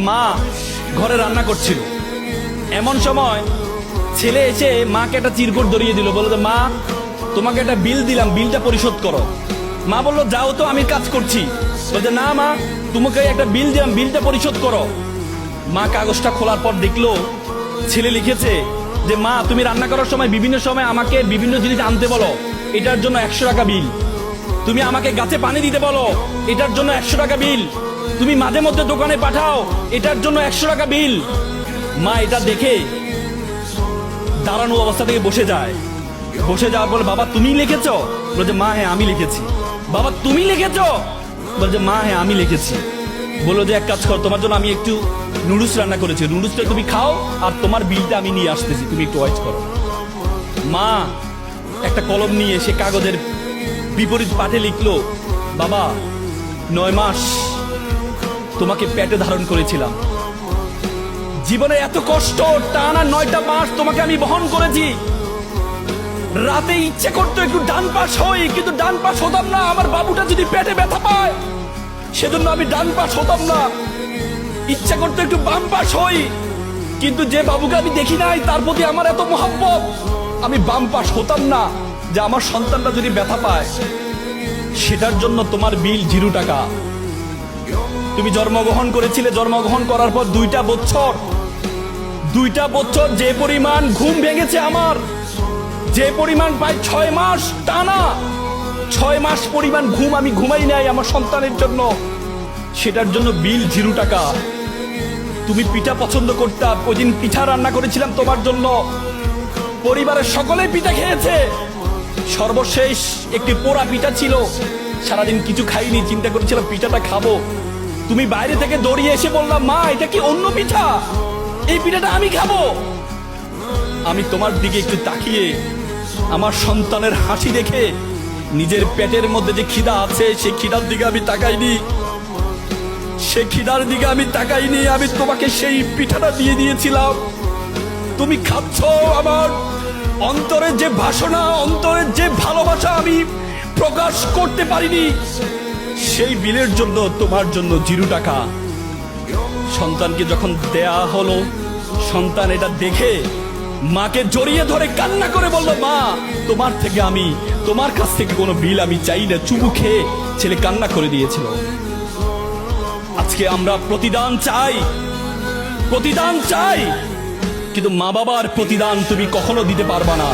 মা ঘরে রান্না করছিল। এমন সময় ছেলে এসে মাকে একটা চিরকুট ধরিয়ে দিল, বললো মা তোমাকে একটা বিল দিলাম, বিলটা পরিশোধ করো। মা বললো যাও তো, আমি কাজ করছি। বলছে না মা, তোমাকে একটা বিল দিলাম, বিলটা পরিশোধ করো। মা কাগজটা খোলার পর দেখলো ছেলে লিখেছে যে মা তুমি রান্না করার সময় বিভিন্ন সময় আমাকে বিভিন্ন জিনিস আনতে বলো, এটার জন্য 100 টাকা বিল। তুমি আমাকে গাছে পানি দিতে বলো, এটার জন্য 100 টাকা বিল। তুমি মাঝে মধ্যে দোকানে পাঠাও, এটার জন্য 100 টাকা বিল। মা এটা দেখে দাঁড়ানো অবস্থা থেকে বসে যায়। বসে যাওয়ার পর বাবা তুমি লিখেছো? বলছে মা হ্যাঁ আমি লিখেছি। বাবা তুমি লিখেছো? বলছে মা হ্যাঁ আমি লিখেছি। বললো যে এক কাজ করো, তোমার জন্য আমি একটু নুডলস রান্না করেছি, নুডলসটা তুমি খাও, আর তোমার বিলটা আমি নিয়ে আসতেছি, তুমি একটু ওয়েট করো। মা একটা কলম নিয়ে সে কাগজের বিপরীত পাঠে লিখলো, বাবা 9 মাস তোমাকে পেটে ধারণ করেছিলাম, জীবনে এত কষ্ট, টানা 9টা মাস তোমাকে আমি বহন করেছি। রাতে ইচ্ছে করতো একটু ডান পাশ হই, কিন্তু ডান পাশ হতাম না। আমার বাবুটা যদি পেটে ব্যথা পায় সেজন্য আমি ডান পাশ হতাম না। ইচ্ছা করতো একটু বাম পাশ হই, কিন্তু যে বাবুকে আমি দেখি নাই তার প্রতি আমার এত মহব্বত, আমি বাম পাশ হতাম না যে আমার সন্তানটা যদি ব্যথা পায়। সেটার জন্য তোমার বিল 0 টাকা। তুমি জন্মগ্রহণ করেছিলে, জন্মগ্রহণ করার পর 2টা বছর যে পরিমাণ ঘুম ভেঙেছে আমার, যে পরিমাণ প্রায় 6 মাস টানা, 6 মাস পরিমাণ ঘুম আমি ঘুমাই নাই আমার সন্তানের জন্য, সেটার জন্য বিল 0 টাকা। তুমি পিঠা পছন্দ করতা, ওই দিন পিঠা রান্না করেছিলাম তোমার জন্য, পরিবারের সকলে পিঠা খেয়েছে। সর্বশেষ একটি পোড়া পিঠা ছিল, সারাদিন কিছু খাইনি, চিন্তা করেছিলাম পিঠাটা খাবো। তুমি বাইরে থেকে দৌড়িয়ে এসে বললাম মা এটা কি অন্য পিঠা, এই পিঠাটা আমি খাবো। আমি তোমার দিকে একটু তাকিয়ে আমার সন্তানের হাসি দেখে নিজের পেটের মধ্যে যে খিদা আছে সেই খিদার দিকে আমি তাকাইনি, সে খিদার দিকে আমি তাকাইনি। আমি তোমাকে সেই পিঠাটা দিয়ে দিয়েছিলাম, তুমি খাচ্ছ। আমার অন্তরের যে বাসনা, অন্তরের যে ভালোবাসা আমি প্রকাশ করতে পারিনি, সেই বিলের জন্য তোমার জন্য 0 টাকা। সন্তানকে যখন দেয়া হলো, সন্তান এটা দেখে মাকে জড়িয়ে ধরে কান্না করে বলল মা তোমার কাছ থেকে কোনো বিল আমি চাই না। চুমু খেয়ে ছেলে কান্না করে দিয়েছিল। আজকে আমরা প্রতিদান চাই, কিন্তু মা বাবার প্রতিদান তুমি কখনো দিতে পারবা না।